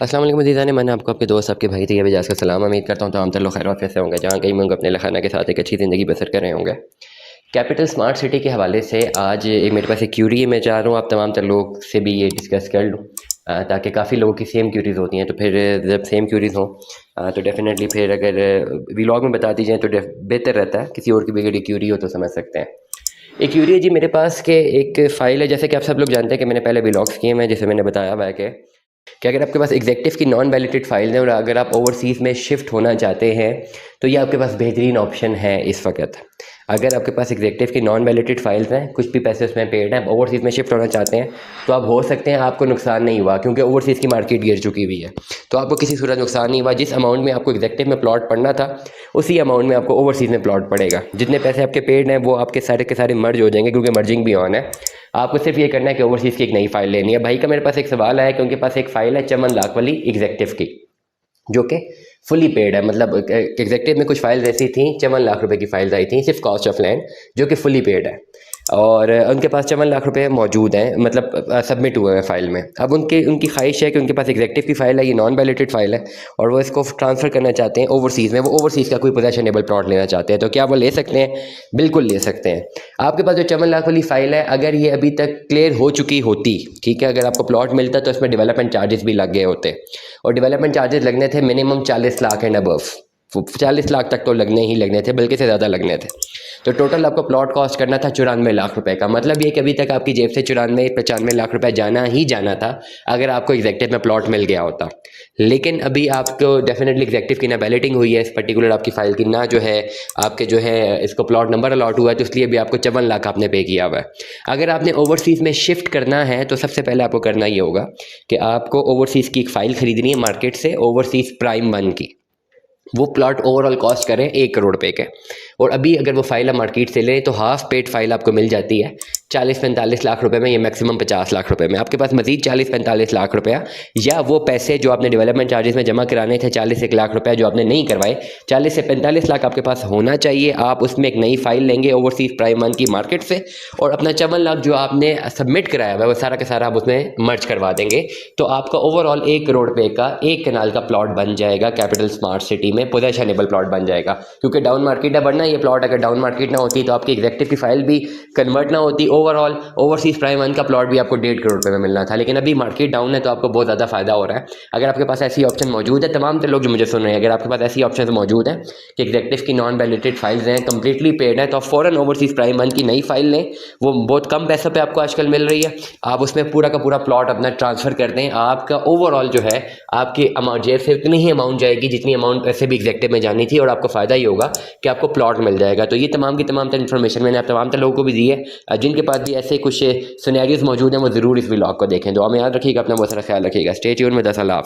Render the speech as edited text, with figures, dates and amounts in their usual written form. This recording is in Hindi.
अस्सलाम वालेकुम अज़ीज़ान, मैंने आपको आपके दोस्त आपके भाई तैयब एजाज़ का सलाम। उम्मीद करता हूँ तमाम लोग खैर वाफ़ियत से होंगे, जहाँ कहीं लोग अपने खाना के साथ एक अच्छी ज़िंदगी बसर कर रहे होंगे। कैपिटल स्मार्ट सिटी के हवाले से आज एक मेरे पास एक क्यूरी है, मैं चाह रहा हूँ आप तमाम लोग से भी ये डिस्कस कर लूँ, ताकि काफ़ी लोगों की सेम क्यूरीज़ होती हैं। तो फिर जब सेम क्यूरीज़ हों तो डेफ़िनेटली फिर अगर व्लॉग में बता दी जाए तो बेहतर रहता है। किसी और की भी अगर ये क्यूरी हो तो समझ सकते हैं। एक क्यूरी है जी मेरे पास के एक फ़ाइल है, जैसे कि आप सब लोग जानते हैं कि मैंने पहले व्लॉग्स किए हैं, जैसे मैंने बताया हुआ है कि अगर आपके पास एग्जेक्टिव की नॉन वैलिडेटेड फाइल है और अगर आप ओवरसीज़ में शिफ्ट होना चाहते हैं तो ये आपके पास बेहतरीन ऑप्शन है इस वक्त। अगर आपके पास एग्जेक्टिव की नॉन वैलिडेटेड फाइल्स हैं, कुछ भी पैसे उसमें पेड हैं, ओवरसीज़ में शिफ्ट होना चाहते हैं तो आप हो सकते हैं आपको नुकसान नहीं हुआ, क्योंकि ओवरसीज़ की मार्केट गिर चुकी हुई है। तो आपको किसी सूरत नुकसान नहीं हुआ। जिस अमाउंट में आपको एग्जेक्टिव में प्लॉट पड़ना था उसी अमाउंट में आपको ओवरसीज़ में प्लॉट पड़ेगा। जितने पैसे आपके पेड हैं वो आपके सारे के सारे मर्ज हो जाएंगे, क्योंकि मर्जिंग भी ऑन है। आपको सिर्फ ये करना है कि ओवरसीज़ की एक नई फाइल लेनी है। भाई का मेरे पास एक सवाल आया कि उनके पास एक फ़ाइल है चमन लाख वाली एग्जेक्टिव की, जो कि फुली पेड है। मतलब एग्जेक्टिव में कुछ फाइल्स ऐसी थी, 54 लाख रुपए की फाइल्स आई थी सिर्फ कॉस्ट ऑफ लैंड, जो कि फुली पेड है। और उनके पास 54 लाख रुपए मौजूद हैं, मतलब सबमिट हुए हैं फाइल में। अब उनकी ख्वाहिश है कि उनके पास एग्जेक्टिव की फ़ाइल है, ये नॉन वैलिडेटेड फाइल है, और वो इसको ट्रांसफ़र करना चाहते हैं ओवरसीज़ में। वो ओवरसीज़ का कोई पोजेशनेबल प्लॉट लेना चाहते हैं, तो क्या वो ले सकते हैं? बिल्कुल ले सकते हैं। आपके पास जो 54 लाख वाली फ़ाइल है, अगर ये अभी तक क्लियर हो चुकी होती, ठीक है, अगर आपको प्लॉट मिलता तो इसमें डेवलपमेंट चार्जेस भी लग गए होते, और डेवलपमेंट चार्जेस लगने थे minimum 40 lakh and above. 40 lakh तक तो लगने ही लगने थे, बल्कि से ज़्यादा लगने थे। तो टोटल आपको प्लॉट कॉस्ट करना था 94 लाख रुपए का। मतलब ये कि अभी तक आपकी जेब से 94-95 लाख रुपए जाना ही जाना था अगर आपको एग्जेक्टिव में प्लॉट मिल गया होता। लेकिन अभी आपको डेफिनेटली एग्जेक्टिव की ना बैलेटिंग हुई है इस पर्टिकुलर आपकी फ़ाइल की, ना जो है आपके जो है इसको प्लॉट नंबर अलॉट हुआ है, तो इसलिए भी आपको 54 लाख आपने पे किया हुआ है। अगर आपने ओवरसीज़ में शिफ्ट करना है तो सबसे पहले आपको करना ये होगा कि आपको ओवरसीज़ की एक फ़ाइल ख़रीदनी है मार्केट से, ओवरसीज़ प्राइम 1 की। वो प्लॉट ओवरऑल कॉस्ट करें 1 करोड़ रुपए के, और अभी अगर वो फाइल आप मार्केट से लें तो हाफ पेड फाइल आपको मिल जाती है 40-45 लाख रुपए में, ये मैक्सिमम 50 लाख रुपए में। आपके पास मजीद 40-45 लाख रुपया, या वो पैसे जो आपने डेवलपमेंट चार्जेस में जमा कराने थे 40-1 लाख रुपया जो आपने नहीं करवाए, 40 से 45 लाख आपके पास होना चाहिए। आप उसमें एक नई फाइल लेंगे ओवरसीज़ प्राइम 1 की मार्केट से, और अपना 54 लाख जो आपने सबमिट कराया हुआ है वो सारा का सारा आप उसमें मर्ज करवा देंगे। तो आपका ओवरऑल 1 करोड़ रुपए का 1 कनाल का प्लॉट बन जाएगा कैपिटल स्मार्ट सिटी में, पोजेशनेबल प्लॉट बन जाएगा। क्योंकि डाउन मार्केट है, बढ़ना ये प्लॉट अगर डाउन मार्केट ना होती तो आपकी एग्जेक्टिव की फाइल भी कन्वर्ट ना होती, ओवरऑल ओवरसीज प्राइम 1 का प्लॉट भी आपको 1.5 करोड़ रुपए में मिलना था। लेकिन अभी मार्केट डाउन है तो आपको बहुत ज़्यादा फायदा हो रहा है। अगर आपके पास ऐसी ऑप्शन मौजूद है, तमाम लोग जो मुझे सुन रहे हैं, अगर आपके पास ऐसी ऑप्शन मौजूद है कि एग्जेक्टिव की नॉन वैलिडेटेड फाइल्स हैं, कंप्लीटली पेड है, तो आप फ़ौरन ओवरसीज प्राइम 1 की नई फाइल लें। वो बहुत कम पैसों पे आपको आजकल मिल रही है। आप उसमें पूरा का पूरा प्लॉट अपना ट्रांसफ़र कर दें, आपका ओवरऑल जो है आपकी अमाउंट जेब से उतनी ही अमाउंट जाएगी जितनी अमाउंट वैसे भी एग्जेक्टिव में जानी थी, और आपको फ़ायदा ही होगा कि आपको प्लॉट मिल जाएगा। तो ये तमाम की तमाम इन्फॉर्मेशन मैंने आप तमाम लोगों को भी दी है। जिनके पास भी ऐसे कुछ सिनेरियोज मौजूद हैं वो ज़रूर इस व्लॉग को देखें। दुआ में याद रखिएगा, अपना बहुत सारा ख्याल रखिएगा। स्टे ट्यून में 10 अल्लाह हाफ़िज़।